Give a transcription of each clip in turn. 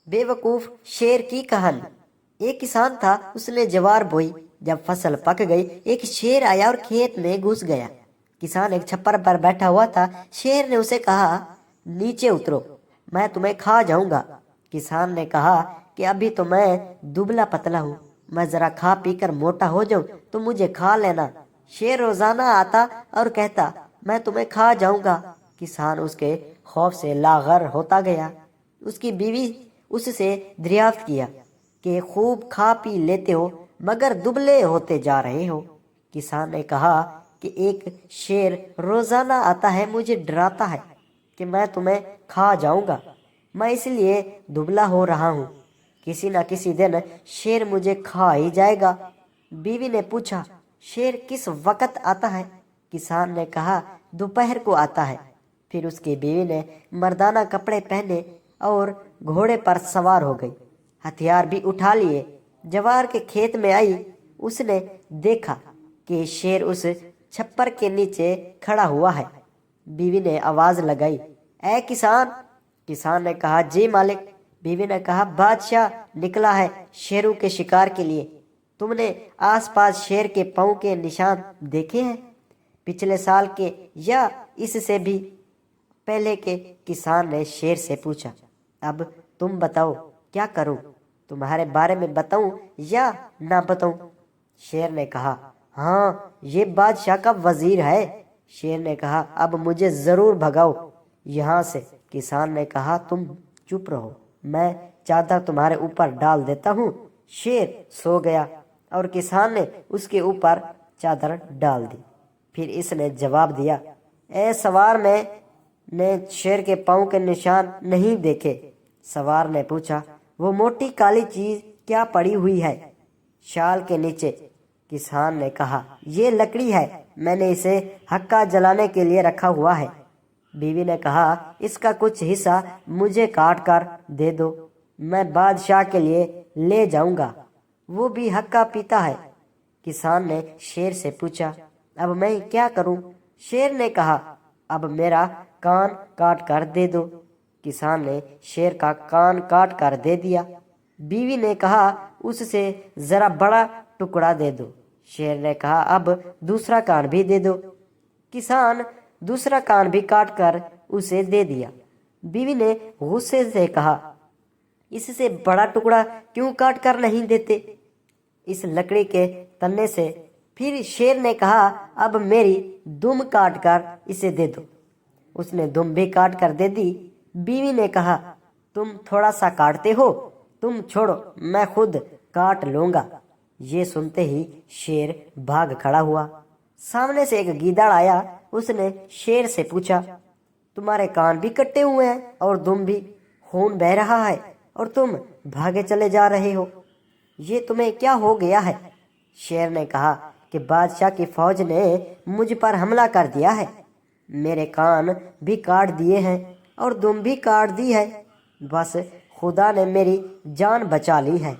बेवकूफ शेर की कहानी। एक किसान था, उसने ज्वार बोई। जब फसल पक गई, एक शेर आया और खेत में घुस गया। किसान एक छप्पर पर बैठा हुआ था। शेर ने उसे कहा, नीचे उतरो, मैं तुम्हें खा जाऊंगा। किसान ने कहा कि अभी तो मैं दुबला पतला हूँ, मैं जरा खा पी कर मोटा हो जाऊं तो मुझे खा लेना। शेर रोजाना आता और कहता, मैं तुम्हें खा जाऊंगा। किसान उसके खौफ से लागर होता गया। उसकी बीवी उससे दरियाफ्त किया कि खूब खा पी लेते हो मगर दुबले होते जा रहे हो। किसान ने कहा कि एक शेर रोजाना आता है, मुझे डराता है कि मैं तुम्हें खा जाऊंगा, मैं इसलिए दुबला हो रहा हूँ। किसी न किसी दिन शेर मुझे खा ही जाएगा। बीवी ने पूछा, शेर किस वक्त आता है? किसान ने कहा, दोपहर को आता है। फिर उसकी बीवी ने मर्दाना कपड़े पहने और घोड़े पर सवार हो गई, हथियार भी उठा लिए। जवार के खेत में आई, उसने देखा कि शेर उस छप्पर के नीचे खड़ा हुआ है। बीवी ने आवाज लगाई, ऐ किसान। किसान ने कहा, जी मालिक। बीवी ने कहा, बादशाह निकला है शेरों के शिकार के लिए। तुमने आसपास शेर के पांव के निशान देखे हैं, पिछले साल के या इससे भी पहले के? किसान ने शेर से पूछा, अब तुम बताओ क्या करूं, तुम्हारे बारे में बताऊं या ना बताऊं? शेर ने कहा, हाँ, ये बादशाह का वजीर है। शेर ने कहा, अब मुझे जरूर भगाओ यहाँ से। किसान ने कहा, तुम चुप रहो, मैं चादर तुम्हारे ऊपर डाल देता हूँ। शेर सो गया और किसान ने उसके ऊपर चादर डाल दी। फिर इसने जवाब दिया, ए सवार, ने शेर के पांव के निशान नहीं देखे। सवार ने पूछा, वो मोटी काली चीज क्या पड़ी हुई है शाल के नीचे? किसान ने कहा, ये लकड़ी है, मैंने इसे हक्का जलाने के लिए रखा हुआ है। बीवी ने कहा, इसका कुछ हिस्सा मुझे काट कर दे दो, मैं बादशाह के लिए ले जाऊंगा, वो भी हक्का पीता है। किसान ने शेर से पूछा, अब मैं क्या करूं? शेर ने कहा, अब मेरा कान काट कर दे दो। किसान ने शेर का कान काट कर दे दिया। बीवी ने कहा, उससे जरा बड़ा टुकड़ा दे दो। शेर ने कहा, अब दूसरा कान भी दे दो। किसान दूसरा कान भी काट कर उसे दे दिया। बीवी ने गुस्से से कहा, इससे बड़ा टुकड़ा क्यों काट कर नहीं देते, इस लकड़ी के तन्ने से? फिर शेर ने कहा, अब मेरी दुम काट कर इसे दे दो। उसने दुम भी काट कर दे दी। बीवी ने कहा, तुम थोड़ा सा काटते हो, तुम छोड़ो, मैं खुद काट लूंगा। ये सुनते ही शेर भाग खड़ा हुआ। सामने से एक गीदड़ आया। उसने शेर से पूछा, तुम्हारे कान भी कटे हुए हैं और दुम भी, खून बह रहा है और तुम भागे चले जा रहे हो, ये तुम्हें क्या हो गया है? शेर ने कहा कि बादशाह की फौज ने मुझ पर हमला कर दिया है, मेरे कान भी काट दिए हैं और दुम भी काट दी है, बस खुदा ने मेरी जान बचा ली है।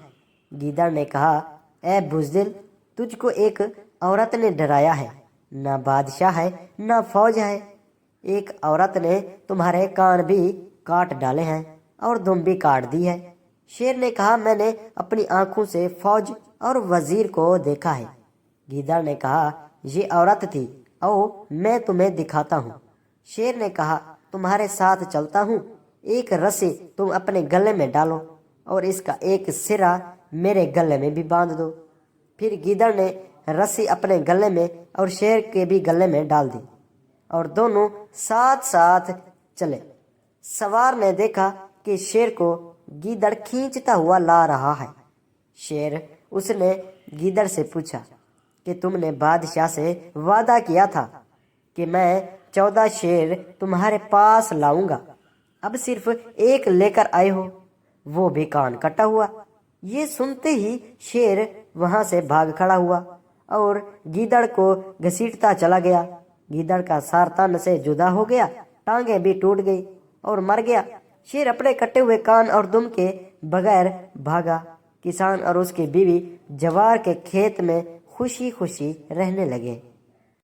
गीदड़ ने कहा, ए बुज़दिल, तुझको एक औरत ने डराया है, ना बादशाह है ना फौज है, एक औरत ने तुम्हारे कान भी काट डाले हैं और दुम भी काट दी है। शेर ने कहा, मैंने अपनी आंखों से फौज और वजीर को देखा है। गीदड़ ने कहा, ये औरत थी, आओ मैं तुम्हें दिखाता हूँ। शेर ने कहा, तुम्हारे साथ चलता हूँ, एक रस्सी तुम अपने गले में डालो और इसका एक सिरा मेरे गले में भी बांध दो। फिर गीदड़ ने रस्सी अपने गले में और शेर के भी गले में डाल दी और दोनों साथ साथ चले। सवार ने देखा कि शेर को गीदड़ खींचता हुआ ला रहा है। उसने गीदड़ से पूछा कि तुमने बादशाह से वादा किया था कि मैं 14 शेर तुम्हारे पास लाऊंगा, अब सिर्फ एक लेकर आए हो, वो भी कान कटा हुआ। ये सुनते ही शेर वहां से भाग खड़ा हुआ और गीदड़ को घसीटता चला गया। गीदड़ का सार तन से जुदा हो गया, टांगे भी टूट गई और मर गया। शेर अपने कटे हुए कान और दुम के बगैर भागा। किसान और उसकी बीवी जवार के खेत में खुशी खुशी रहने लगे।